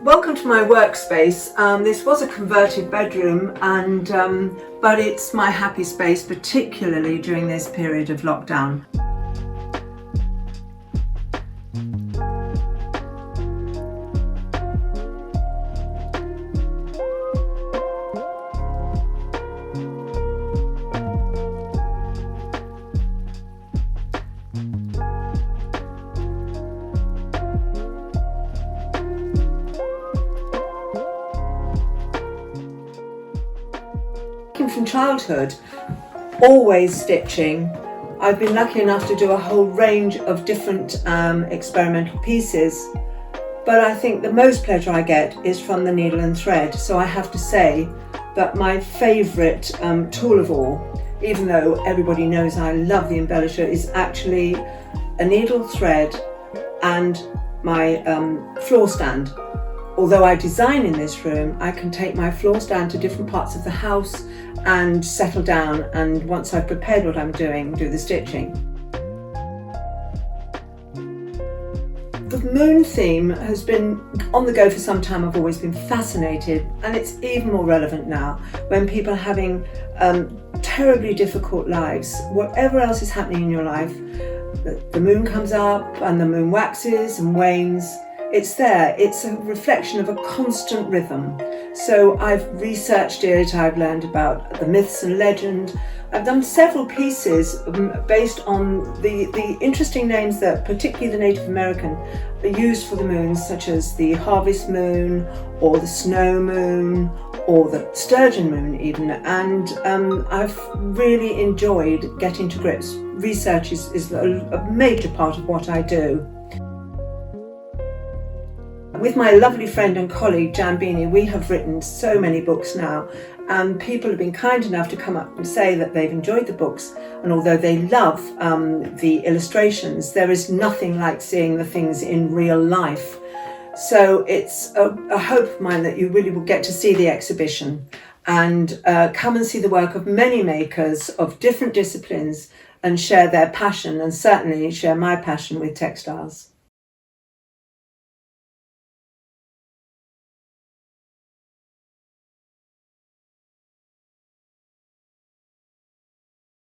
Welcome to my workspace. This was a converted bedroom, but it's my happy space, particularly during this period of lockdown. From childhood, always stitching. I've been lucky enough to do a whole range of different experimental pieces, but I think the most pleasure I get is from the needle and thread. So I have to say that my favourite tool of all, even though everybody knows I love the embellisher, is actually a needle, thread and my floor stand. Although I design in this room, I can take my floor stand to different parts of the house and settle down, and once I've prepared what I'm doing, do the stitching. The moon theme has been on the go for some time. I've always been fascinated, and it's even more relevant now when people are having terribly difficult lives. Whatever else is happening in your life, the moon comes up and the moon waxes and wanes. It's there, it's a reflection of a constant rhythm. So I've researched it, I've learned about the myths and legend. I've done several pieces based on the interesting names that particularly the Native American used for the moons, such as the harvest moon or the snow moon or the sturgeon moon even. And I've really enjoyed getting to grips. Research is a major part of what I do. With my lovely friend and colleague Jan Beanie, we have written so many books now, and people have been kind enough to come up and say that they've enjoyed the books, and although they love the illustrations, there is nothing like seeing the things in real life. So it's a hope of mine that you really will get to see the exhibition and come and see the work of many makers of different disciplines and share their passion, and certainly share my passion with textiles.